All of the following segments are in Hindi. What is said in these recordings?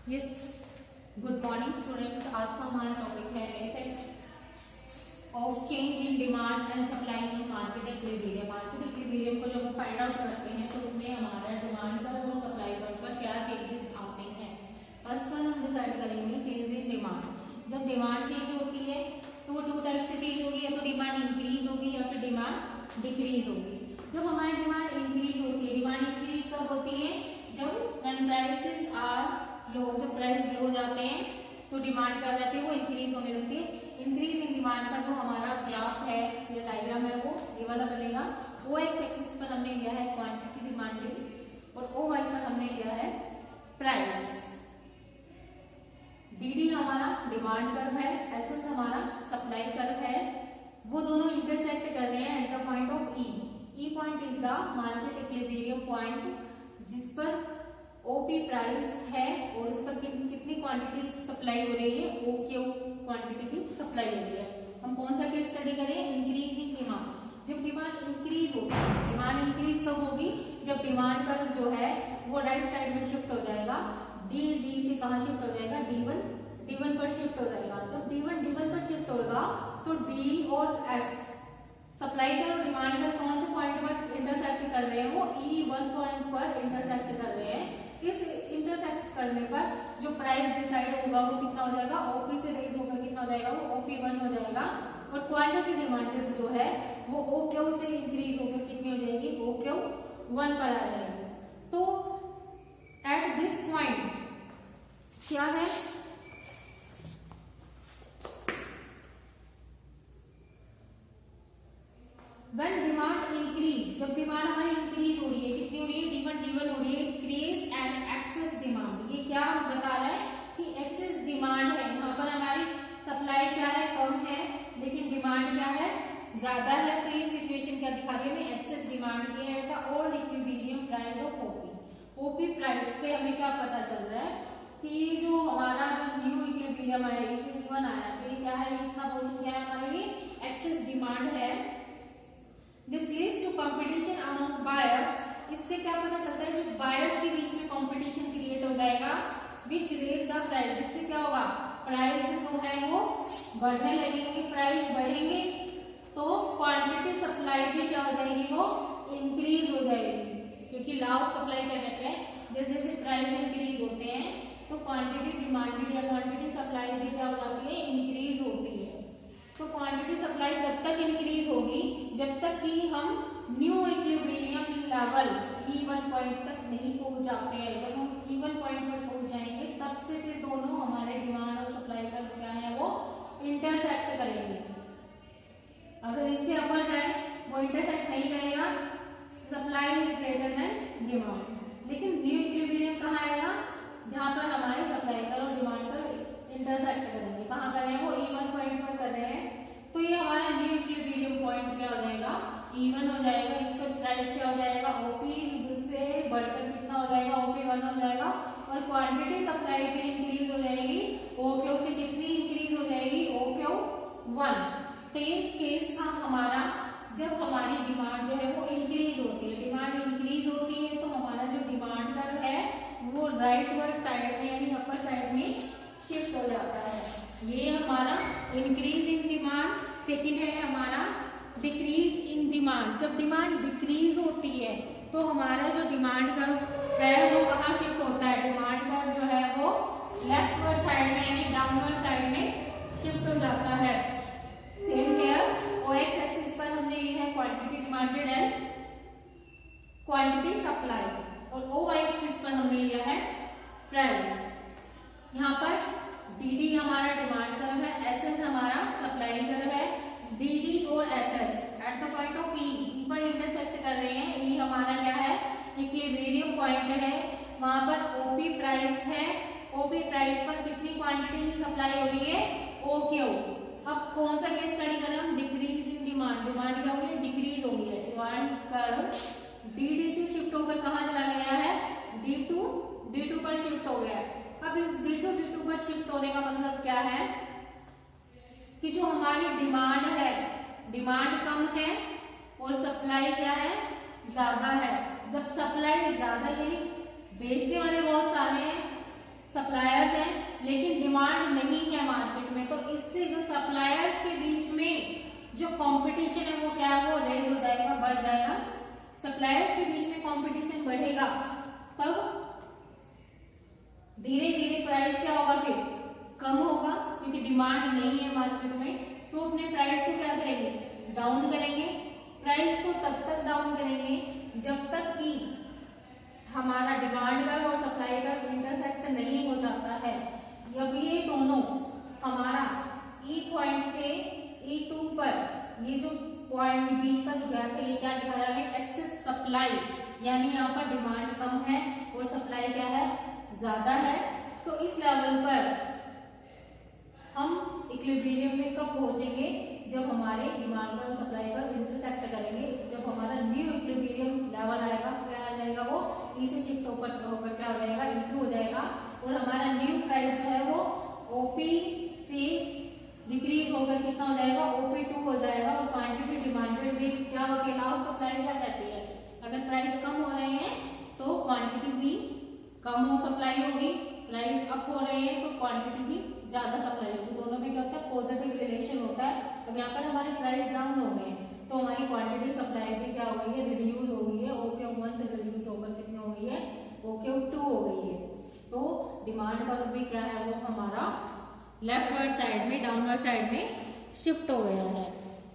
Yes, good morning student. आज का हमारा टॉपिक है effects of change in demand and supply in market equilibrium. Market equilibrium को जब हम फाइंड आउट करते हैं तो उसमें हमारा डिमांड कर्व और सप्लाई कर्व पर क्या चेंजेस आते हैं। फर्स्ट वन हम डिसाइड करेंगे चेंज इन डिमांड। जब डिमांड चेंज होती है तो वो टू टाइप से चेंज होगी, या तो डिमांड इंक्रीज होगी या फिर डिमांड डिक्रीज होगी। जब हमारी डिमांड इंक्रीज होती है, डिमांड इंक्रीज कब होती है? जब व्हेन प्राइसेस आर लो, जब प्राइस लो हो जाते हैं तो डिमांड क्या हो जाती है, वो इंक्रीज होने लगती है। इंक्रीज इन डिमांड का जो हमारा ग्राफ है या डायग्राम है वो ये वाला बनेगा। ओ एक्स एक्सिस पर हमने लिया है क्वांटिटी डिमांडेड और ओ वाई पर हमने लिया है प्राइस। डी डी हमारा डिमांड कर्व है, एस एस हमारा सप्लाई कर्व है। वो दोनों इंटरसेक्ट कर रहे हैं eight the point of E. E point is the market equilibrium point, जिस पर ओपी प्राइस है और उस पर कितनी क्वांटिटी सप्लाई हो रही है, ओ क्यू क्वांटिटी की सप्लाई हो रही है। हम कौन सा केस स्टडी करें? Increase in demand. जब डिमांड इंक्रीज होगी, डिमांड इंक्रीज कब होगी? जब डिमांड का जो है वो राइट साइड में शिफ्ट हो जाएगा। डी से कहाँ शिफ्ट हो जाएगा? डी1 पर शिफ्ट हो जाएगा। जब डी1 पर शिफ्ट होगा तो डी और एस सप्लाई का और डिमांड का कौन से पॉइंट पर इंटरसेक्ट कर रहे हैं? वो E1 पॉइंट पर इंटरसेक्ट कर रहे हैं। इस इंटरसेक्ट करने पर जो प्राइस डिसाइड होगा वो कितना हो जाएगा? ओपी से रेज होकर कितना हो जाएगा? वो OP1 हो जाएगा। और क्वांटिटी डिमांडेड जो है वो OQ से इंक्रीज होकर कितनी हो जाएगी? OQ1 पर आ जाएगी। तो एट दिस पॉइंट क्या है? When demand increase, जब डिमांड हमारी इंक्रीज हो रही है, कितनी हो रही है? D1 हो रही है। Increase and excess demand. ये क्या बता रहा है कि एक्सेस डिमांड है। यहाँ पर हमारी सप्लाई क्या है? कम है, लेकिन डिमांड क्या है? ज्यादा है। तो ये सिचुएशन क्या दिखा रही है हमें? एक्सेस डिमांड की है। The old equilibrium price of OP. OP price से हमें क्या पता चल रहा है कि जो हमारा जो न्यू इक्विलिब्रियम है, इसे E1 आया, तो ये क्या है? इतना पोर्शन क्या है हमारा? ये एक्सेस डिमांड है। This leads to competition among buyers. इससे क्या पता चलता है? जो बायर्स के बीच में कंपटीशन क्रिएट हो जाएगा, विच रेज द प्राइस। इससे क्या होगा? प्राइस जो है वो बढ़ने लगेंगे। प्राइस बढ़ेंगे तो क्वांटिटी सप्लाई भी क्या हो जाएगी? वो इंक्रीज हो जाएगी। क्योंकि लॉ ऑफ सप्लाई क्या कहते हैं? जैसे जैसे प्राइस इंक्रीज होते हैं तो क्वांटिटी डिमांडेड या क्वांटिटी सप्लाई भी क्या हो जाती है? इंक्रीज होती है। तो क्वांटिटी सप्लाई जब तक इंक्रीज होगी जब तक कि हम new equilibrium level E1 point तक नहीं पहुंच जाते हैं। जब हम E1 पॉइंट पर पहुंच जाएंगे तब से फिर दोनों हमारे डिमांड और सप्लाई का क्या है वो इंटरसेक्ट करेंगे। अगर इससे अपर जाए वो इंटरसेक्ट नहीं करेगा, supply is greater then demand. लेकिन न्यू इक्विलिब्रियम कहाँ आएगा? जहां पर हमारे सप्लाई का और डिमांड का इंटरसेक्ट करेंगे। कहाँ कर रहे हैं? वो E1 पॉइंट पर कर रहे हैं। तो ये हमारा न्यू इक्विलिब्रियम पॉइंट क्या हो जाएगा? E1 हो जाएगा। इस पर प्राइस क्या हो जाएगा? OP से बढ़कर कितना हो जाएगा? OP1 हो जाएगा। और क्वांटिटी सप्लाई भी इंक्रीज हो जाएगी। OQ से कितनी इंक्रीज हो जाएगी? OQ1। तो ये केस था हमारा जब हमारी डिमांड जो है वो इंक्रीज होती है। डिमांड इंक्रीज होती है तो हमारा जो डिमांड कर्व है वो राइट वर्ड साइड में यानी अपर साइड में शिफ्ट हो जाता है। ये हमारा इंक्रीज इन डिमांड। सेकंड है हमारा डिक्रीज इन डिमांड। जब डिमांड डिक्रीज होती है तो हमारा जो डिमांड कर्व है वो कहाँ शिफ्ट होता है? डिमांड कर्व जो है वो लेफ्ट वर्ड साइड में यानी डाउनवर्ड साइड में शिफ्ट हो जाता है। Same here O X axis पर हमने ये है quantity demanded and quantity supply, और ओ वाई एक्सिस पर हमने लिया है प्राइस। यहाँ पर डी हमारा डिमांड कर्व है, एसएस हमारा सप्लाई कर्व है। डी और SS at the point of E पर इंटरसेक्ट कर रहे हैं। ई हमारा क्या है? इक्विलिब्रियम पॉइंट है। वहां पर ओपी प्राइस है। ओपी प्राइस पर कितनी क्वांटिटी की सप्लाई हो रही है? OQ। अब कौन सा केस स्टडी करें हम? Decrease in demand. डिमांड क्या हुई है? डिक्रीज हो गई है। डिमांड कर्व डी से शिफ्ट होकर कहाँ चला गया है? D2 पर शिफ्ट हो गया है। अब इस D2 पर शिफ्ट होने का मतलब क्या है कि जो हमारी डिमांड है, डिमांड कम है और सप्लाई क्या है? ज्यादा है। जब सप्लाई ज्यादा यानी बेचने वाले बहुत सारे हैं, सप्लायर्स कंपटीशन है वो क्या है, वो रेज हो जाएगा, बढ़ जाएगा। सप्लायर्स के बीच में कंपटीशन बढ़ेगा तब धीरे धीरे प्राइस क्या होगा, फिर कम होगा, क्योंकि डिमांड नहीं है मार्केट में। तो अपने प्राइस को क्या करेंगे, डाउन करेंगे। प्राइस को तब तक डाउन करेंगे जब तक कि हमारा डिमांड का और सप्लाई का इंटरसेक्ट नहीं हो जाता है। जब ये दोनों हमारा ई पॉइंट से E2 पर, ये जो पॉइंट बीच का जो गैप है, ये क्या दिखा रहा है, एक्सेस सप्लाई, यानी यहाँ पर डिमांड कम है और सप्लाई क्या है, ज्यादा है। तो इस लेवल पर हम इक्विलिब्रियम में कब पहुंचेंगे, जब हमारे डिमांड और सप्लाई का इंटरसेक्ट करेंगे। जब हमारा न्यू इक्विलिब्रियम लेवल आएगा, क्या आ जाएगा, वो ई से शिफ्ट होकर क्या हो जाएगा, E2 हो जाएगा। और हमारा न्यू प्राइस जो है वो ओपी से डिक्रीज होकर कितना हो जाएगा, OP2 हो जाएगा। और क्वांटिटी डिमांडेड भी क्या होती है, लाउ सप्लाई क्या कहती है, अगर प्राइस कम हो रहे हैं तो क्वांटिटी भी कम हो सप्लाई होगी, प्राइस अप हो रहे हैं तो क्वांटिटी भी ज्यादा सप्लाई होगी। दोनों में क्या होता है, पॉजिटिव रिलेशन होता है। अब यहाँ पर हमारे प्राइस डाउन हो गए तो हमारी क्वांटिटी सप्लाई भी क्या हो गई है, रिड्यूस हो गई है। OQ1 से रिड्यूस होकर कितनी हो गई है, OQ2 हो गई है। तो डिमांड पर भी क्या है, वो हमारा लेफ्टवर्ड साइड में, डाउनवर्ड साइड में शिफ्ट हो गया है।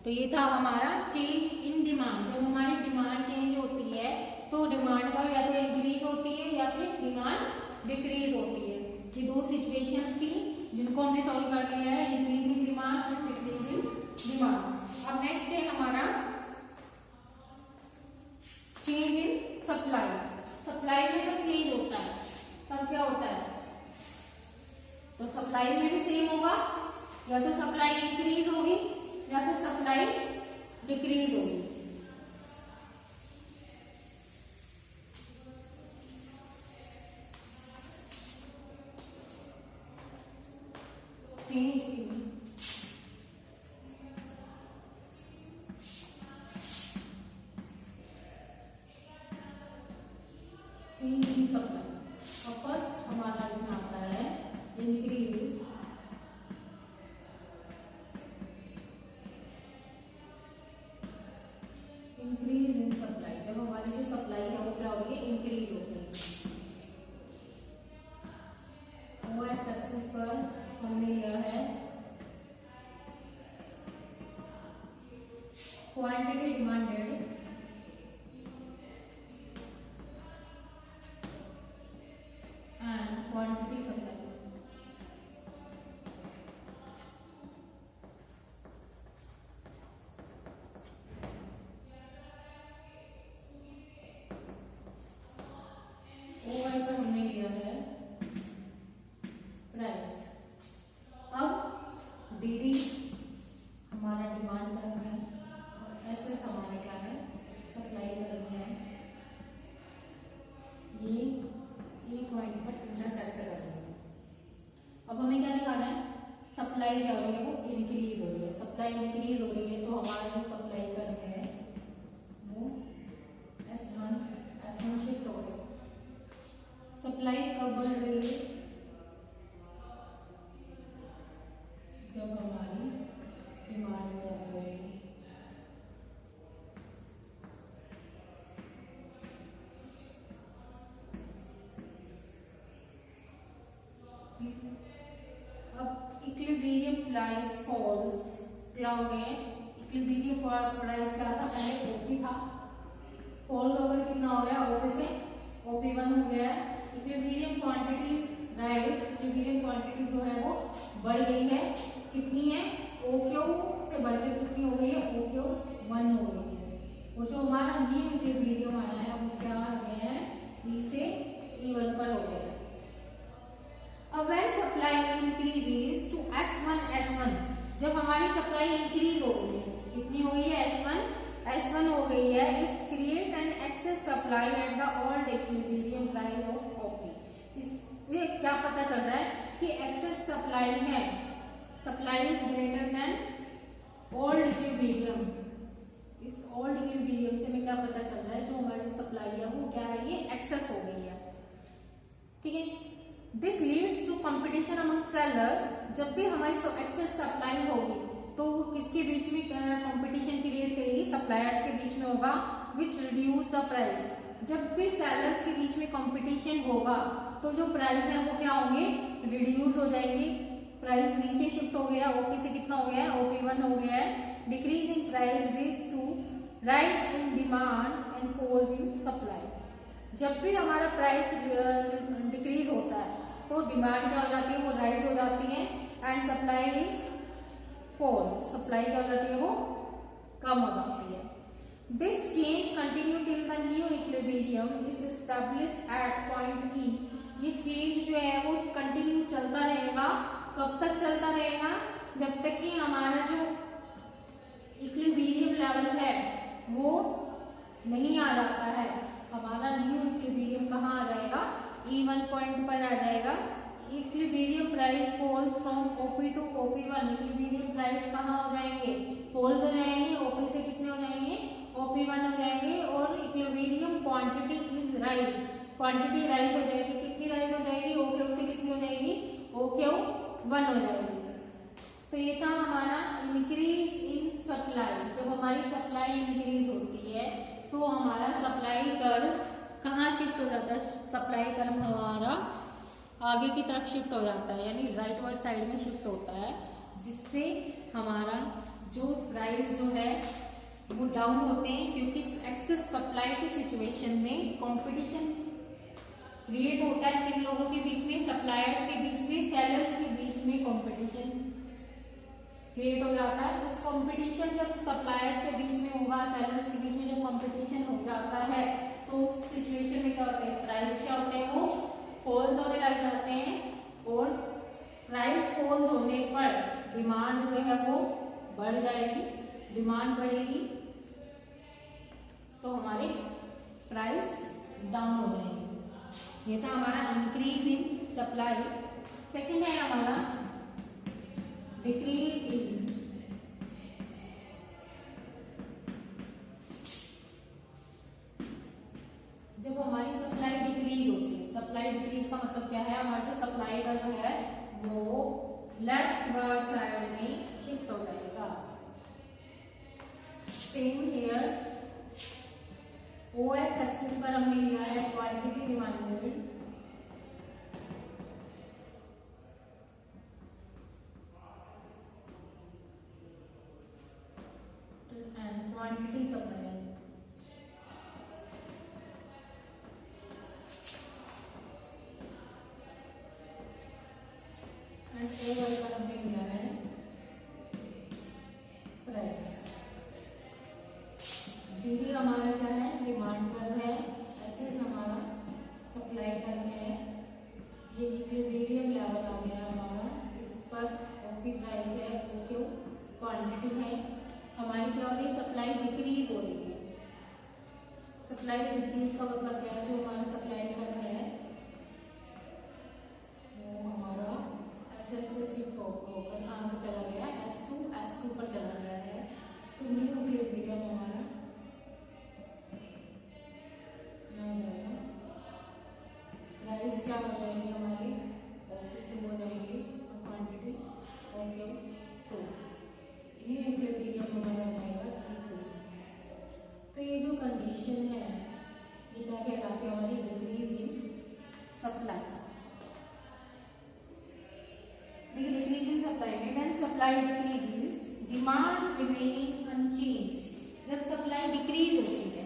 तो ये था हमारा चेंज इन डिमांड। जब हमारी डिमांड चेंज होती है तो डिमांड का या तो इंक्रीज होती है या फिर डिमांड डिक्रीज होती है। ये दो सिचुएशंस थी जिनको हमने सॉल्व कर लिया है, increase in demand and decrease in demand. अब नेक्स्ट है हमारा चेंज इन सप्लाई। सप्लाई में जब चेंज होता है तब क्या होता है, तो सप्लाई में भी सेम होगा, या तो सप्लाई इंक्रीज होगी या तो सप्लाई डिक्रीज होगी। Change in supply. और फर्स्ट हमारा इसमें आता है इंक्रीज इन सप्लाई। जब हमारी जो सप्लाई है वो क्या होगी, इंक्रीज होगी। OX एक्सिस पर हमने लिया है quantity demanded and quantity supply. OY पर हमने लिया है प्राइस। अब DD हमारा डिमांड करना है और SS हमारा क्या है, सप्लाई करना है। ये पॉइंट पर इंटरसेक्ट करना है। अब हमें क्या दिखाना है, सप्लाई क्या हो रही है, वो इंक्रीज हो रही है। सप्लाई इंक्रीज हो रही है तो हमारा जो सप्लाई करना है वो S1 शिफ्ट हो रही है। सप्लाई कब बढ़ रही है, जब हमारी डिमांड ज्यादा रहेगी। अब इक्विलिब्रियम प्राइस फॉल्स क्या हो गए, इक्विलिब्रियम प्राइस क्या था, पहले OP था, फॉल्स होकर कितना हो गया, OP से OP1 हो गया। Equilibrium quantity rise, equilibrium quantity जो है वो बढ़ गई है। कितनी है, OQ से बढ़कर कितनी हो गई है, OQ1 हो गई है। और जो हमारा न्यू इक्विलिब्रियम आया है वो क्या आ गया है, E से E1 पर हो गया है। अब when supply increases to S1, जब हमारी सप्लाई इंक्रीज हो गई है, कितनी हो गई है, S1 हो गई है, it create an excess supply at the old equilibrium price of OP। इससे क्या पता चल रहा है कि एक्सेस सप्लाई है, supply is greater then old equilibrium. इस ओल्ड इक्विलिब्रियम से हमें क्या पता चल रहा है, जो हमारी सप्लाई है वो क्या है, ये एक्सेस हो गई है। ठीक है, this leads to competition among sellers. जब भी हमारी एक्सेस सप्लाई होगी तो किसके बीच में कंपटीशन क्रिएट करेगी, सप्लायर्स के बीच में होगा, विच रिड्यूस द प्राइस। जब भी सेलर्स के बीच में कंपटीशन होगा तो जो प्राइस है वो क्या होंगे, रिड्यूस हो जाएंगे। प्राइस नीचे शिफ्ट हो गया, ओपी से कितना हो गया है, OP1 हो गया है। Decrease in price leads to rise in demand and falls in supply. जब भी हमारा प्राइस डिक्रीज होता है तो डिमांड क्या हो जाती है, वो राइज हो जाती है, and supply is fall, supply क्या हो जाती है, वो कम हो जाती है। This change continue till the new equilibrium is established eight point ई। ये चेंज जो है वो कंटिन्यू चलता रहेगा। कब तक चलता रहेगा, जब तक कि हमारा जो इक्विलिब्रियम लेवल है वो नहीं आ जाता है। हमारा न्यू इक्विलिब्रियम कहाँ आ जाएगा, E1 पॉइंट पर आ जाएगा। Equilibrium price falls from OP to OP1। Equilibrium price कहाँ हो जाएंगे, फॉल्स हो जाएंगे, OP से कितने हो जाएंगे, OP1 हो जाएंगे, और equilibrium quantity is rise, quantity rise हो जाएगी। कितनी राइज हो जाएगी, OQ से कितनी हो जाएगी, OQ1 हो जाएगी। तो ये था हमारा इंक्रीज इन सप्लाई। जब हमारी सप्लाई इंक्रीज होती है तो हमारा सप्लाई कर्व कहाँ शिफ्ट हो जाता है, सप्लाई कर्व हमारा आगे की तरफ शिफ्ट हो जाता है, यानी राइट वर्ड साइड में शिफ्ट होता है, जिससे हमारा जो प्राइस जो है वो डाउन होते हैं, क्योंकि एक्सेस सप्लाई की सिचुएशन में कंपटीशन क्रिएट होता है किन लोगों के बीच में, सप्लायर्स के बीच में, सेलर्स के बीच में कंपटीशन क्रिएट हो जाता है। उस कंपटीशन जब सप्लायर्स के बीच में होगा, सेलर्स के बीच में जब कंपटीशन हो जाता है तो उस सिचुएशन में क्या होते हैं, प्राइस क्या होते हैं, वो फॉल्स होने लग जाते हैं, और प्राइस फॉल्स होने पर डिमांड जो है वो बढ़ जाएगी। डिमांड बढ़ेगी तो हमारे प्राइस डाउन हो जाएंगे। ये था हमारा इंक्रीज इन सप्लाई। सेकंड है हमारा डिक्रीज इन, जब हमारी सप्लाई डिक्रीज होती है। सप्लाई डिक्रीज का मतलब क्या है, हमारा जो सप्लाई का जो है वो लेफ्ट वर्ड साइड में शिफ्ट हो जाएगा। सेम हियर, OX एक्सिस पर हमने लिया है quantity demanded and quantity supply. Over पर हमने लिया है प्राइस। DD हमारा क्या है, डिमांड कर्व है, SS हमारा सप्लाई कर्व है। ये इक्विलिब्रियम लेवल आ गया हमारा, इस पर OP प्राइस है, OQ क्वांटिटी है। हमारी क्या हो रही है, सप्लाई डिक्रीज हो रही है। सप्लाई डिक्रीज का मतलब क्या है, जो हमारा सप्लाई कर्व है वो हमारा SS से शिफ्ट होकर कहाँ पर चला गया, S2 पर चला गया है। तो न्यू इक्विलिब्रियम हमारा आ जाएगा। प्राइस क्या हो जाएगी हमारी, OP2 हो जाएगी, और क्वांटिटी OQ2। न्यू इक्विलिब्रियम हमारा आ जाएगा E2। तो ये जो कंडीशन है ये क्या कहलाती है, हमारी डिक्रीज इन सप्लाई। देखिए डिक्रीज इन सप्लाई में, when supply decreases demand remaining unchanged. जब सप्लाई डिक्रीज होती है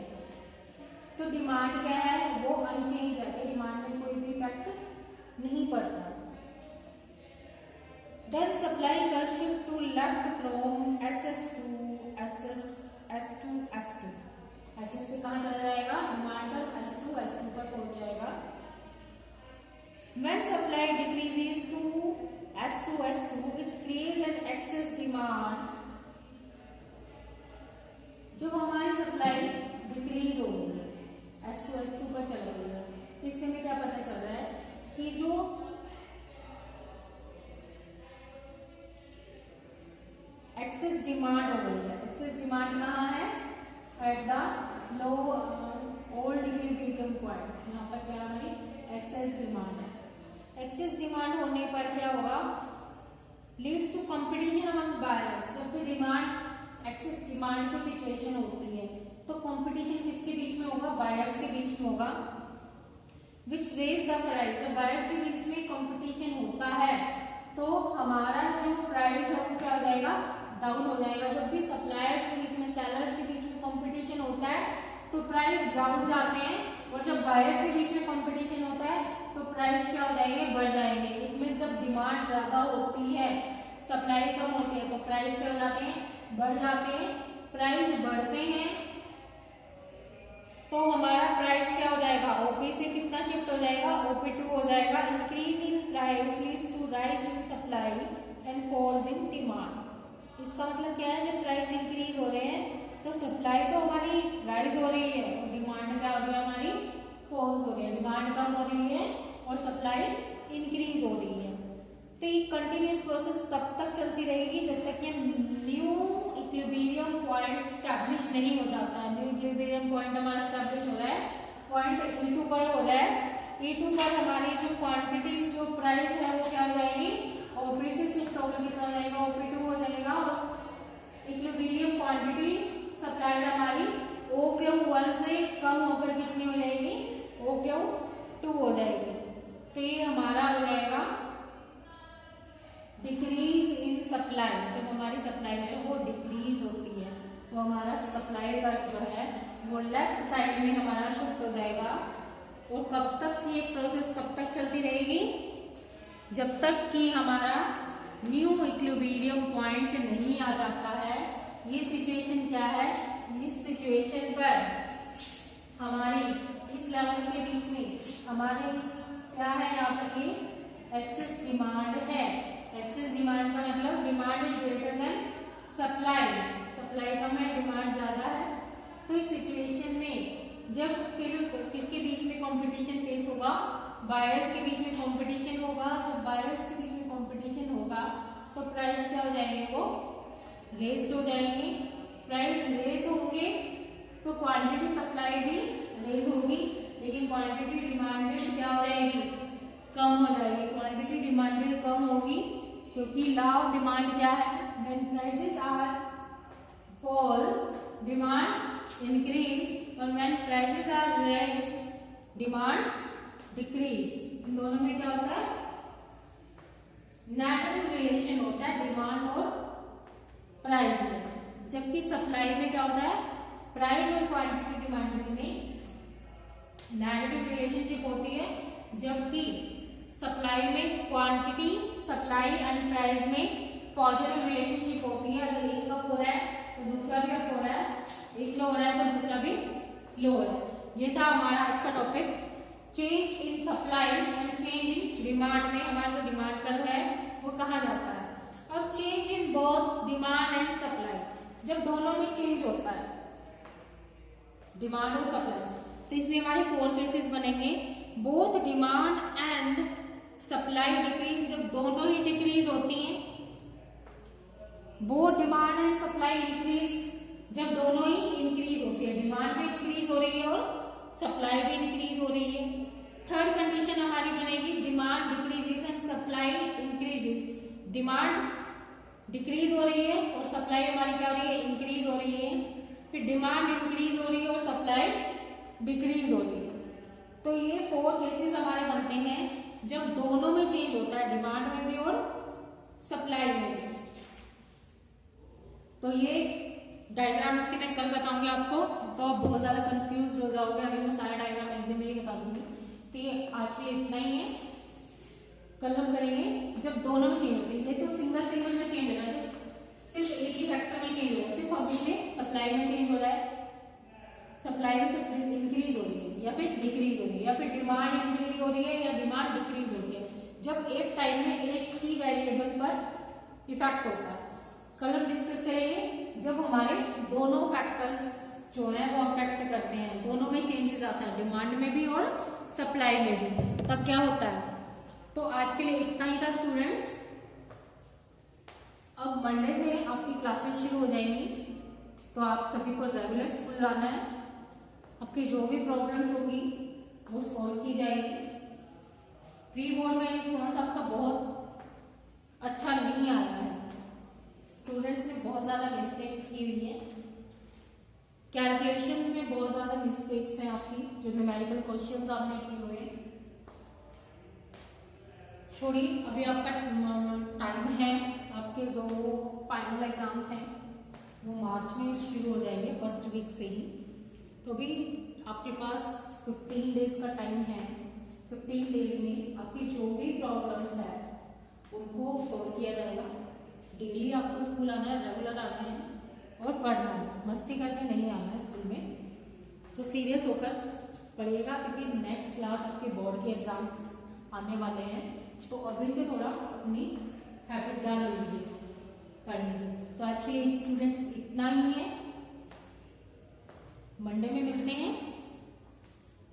तो डिमांड क्या है, वो अनचेंज रहती है, डिमांड में कोई भी इफेक्ट नहीं पड़ता। Then supply curve shift to left from SS to S2 S2। SS से कहाँ चला जाएगा, डिमांड कर्व S2 पर पहुंच जाएगा। When supply decreases to S2, it creates an excess demand। जब हमारी सप्लाई डिक्रीज हो गई, S2 पर चला गया, तो इससे हमें क्या पता चल रहा है कि जो एक्सेस डिमांड हो गई है। एक्सेस डिमांड कहाँ है, at the low old equilibrium point. यहाँ पर क्या हमारी एक्सेस डिमांड है। एक्सेस डिमांड होने पर क्या होगा, leads to competition among buyers. जब भी डिमांड एक्सेस डिमांड की सिचुएशन होती है तो कंपटीशन किसके बीच में होगा, बायर्स के बीच में होगा। विच रेज द प्राइस, जब बायर्स के बीच में कंपटीशन होता है तो हमारा जो प्राइस है वो क्या हो जाएगा, डाउन हो जाएगा। जब भी सप्लायर्स के बीच में सेलर्स के बीच में कंपटीशन होता है तो प्राइस डाउन जाते हैं, और जब बायर्स के बीच में कंपटीशन होता है तो प्राइस क्या हो जाएंगे, बढ़ जाएंगे। इट मींस जब डिमांड ज्यादा होती है, सप्लाई कम होती है तो प्राइस क्या हो जाते हैं, बढ़ जाते हैं। प्राइस बढ़ते हैं तो हमारा प्राइस क्या हो जाएगा, ओपी से कितना शिफ्ट हो जाएगा, OP2 हो जाएगा। Increase in price leads to rise in supply and falls in demand. इसका मतलब क्या है, जब प्राइस इंक्रीज हो रहे हैं तो सप्लाई तो हमारी राइज हो रही है और डिमांड क्या हो रही है, हमारी फॉल्स हो रही है। डिमांड कम हो रही है और सप्लाई इंक्रीज हो रही है। तो ये कंटिन्यूस प्रोसेस तब तक चलती रहेगी जब तक कि न्यू इक्विलिब्रियम पॉइंट स्टैब्लिश नहीं हो जाता है। न्यू इक्विलिब्रियम पॉइंट हमारा स्टैब्लिश हो रहा है, पॉइंट E2 पर हो रहा है। E2 पर हमारी जो क्वांटिटी, जो प्राइस है वो क्या हो जाएगी, OP से शिफ्ट होकर कितना हो जाएगा, OP2 हो जाएगा। और इक्विलिब्रियम क्वांटिटी सप्लाई हमारी OQ1 से कम होकर कितनी हो जाएगी, OQ2 हो जाएगी। तो ये हमारा हो जाएगा डिक्रीज इन सप्लाई। जब हमारी सप्लाई जो है वो डिक्रीज होती है तो हमारा सप्लाई का जो है वो लेफ्ट साइड में हमारा शिफ्ट हो जाएगा। और कब तक ये प्रोसेस कब तक चलती रहेगी, जब तक कि हमारा न्यू इक्विलिब्रियम पॉइंट नहीं आ जाता है। ये सिचुएशन क्या है, इस सिचुएशन पर हमारी इस लेवल के बीच में हमारे क्या है, यहाँ पर ये एक्सेस डिमांड है। एक्सेस डिमांड का मतलब demand is greater than supply, supply कम है, डिमांड ज्यादा है। तो इस सिचुएशन में जब फिर किसके बीच में कंपटीशन फेस होगा, बायर्स के बीच में कंपटीशन होगा। जब बायर्स के बीच में कंपटीशन होगा तो प्राइस क्या हो जाएंगे, वो रेस हो जाएंगे। प्राइस रेस होंगे तो क्वांटिटी सप्लाई भी रेस होगी, लेकिन क्वांटिटी डिमांडेड क्या हो जाएगी, कम हो जाएगी। क्वांटिटी डिमांडेड कम होगी क्योंकि लॉ ऑफ डिमांड क्या है, when prices are falls demand increase और when prices are rise demand decrease. इन दोनों में क्या होता है, नेगेटिव रिलेशन होता है डिमांड और प्राइस में। जबकि सप्लाई में क्या होता है, प्राइस और क्वांटिटी डिमांड में नेगेटिव रिलेशनशिप होती है, जबकि सप्लाई में क्वांटिटी, सप्लाई एंड प्राइस में पॉजिटिव रिलेशनशिप होती है। अगर एक अप हो रहा है तो दूसरा भी अप हो रहा है, एक लो हो रहा है तो दूसरा भी लो हो रहा है। ये था हमारा आज का topic, change in supply and change in demand में हमारा जो डिमांड कर्व है वो कहा जाता है। अब change in both demand and supply, जब दोनों में चेंज होता है डिमांड और सप्लाई, तो इसमें हमारे 4 केसेस बनेंगे। Both demand and supply decrease, जब दोनों ही डिक्रीज होती हैं। Both demand and supply increase, जब दोनों ही इंक्रीज होती है, डिमांड भी इंक्रीज हो रही है और सप्लाई भी इंक्रीज हो रही है। थर्ड कंडीशन हमारी बनेगी, demand decreases and supply increases. Demand decrease हो रही है और सप्लाई हमारी क्या हो रही है, इंक्रीज हो रही है। फिर डिमांड इंक्रीज हो रही है और सप्लाई डिक्रीज हो रही है। तो ये 4 केसेस हमारे बनते हैं जब दोनों में चेंज होता है, डिमांड में भी और सप्लाई में भी। तो ये डायग्राम इसके मैं कल बताऊंगी आपको, तो आप बहुत ज्यादा कंफ्यूज हो जाओगे। अभी मैं सारा डायग्राम एक दिन में ही बता दूंगी। तो ये आज के लिए इतना ही है, कल हम करेंगे जब दोनों में चेंज होते हैं। ये तो सिंगल सिंगल में चेंज होना है, सिर्फ एक ही फैक्टर में चेंज हो रहा है, सिर्फ अभी से सप्लाई में चेंज हो रहा है, सप्लाई में सिर्फ इंक्रीज हो रही है या फिर डिक्रीज हो रही है, या फिर डिमांड इंक्रीज हो रही है या डिमांड डिक्रीज हो रही है। जब एक टाइम में एक ही वेरिएबल पर इफेक्ट होता है। कल हम डिस्कस करेंगे जब हमारे दोनों फैक्टर्स जो है वो अफेक्ट करते हैं, दोनों में चेंजेस आता है, डिमांड में भी और सप्लाई में भी, तब क्या होता है। तो आज के लिए इतना ही था स्टूडेंट्स। अब मंडे से आपकी क्लासेस शुरू हो जाएंगी, तो आप सभी को रेगुलर स्कूल आना है। आपकी जो भी प्रॉब्लम्स होगी वो सॉल्व की जाएगी। प्री बोर्ड में रिस्पॉन्स आपका बहुत अच्छा अच्छा नहीं आ रहा है। स्टूडेंट्स ने बहुत ज्यादा मिस्टेक्स की हुई है, कैलकुलेशंस में बहुत ज्यादा मिस्टेक्स हैं आपकी, जो न्यूमेरिकल क्वेश्चंस आपने किए हुए हैं। छोड़िए, अभी आपका टाइम है, आपके जो फाइनल एग्जाम्स हैं वो मार्च में शुरू हो जाएंगे, फर्स्ट वीक से ही। तो भी आपके पास 15 डेज का टाइम है। 15 डेज में आपकी जो भी प्रॉब्लम्स है उनको सॉल्व किया जाएगा। डेली आपको स्कूल आना है, रेगुलर आना है और पढ़ना है, मस्ती करके नहीं आना है स्कूल में। तो सीरियस होकर पढ़िएगा, क्योंकि नेक्स्ट क्लास आपके बोर्ड के एग्जाम्स आने वाले हैं। तो अभी से थोड़ा अपनी हैबिट डाल लीजिए पढ़ने की। तो आज के लिए स्टूडेंट्स इतना ही है। मंडे में मिलते हैं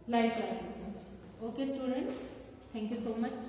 लाइव क्लासेस में। Okay students, thank you so much.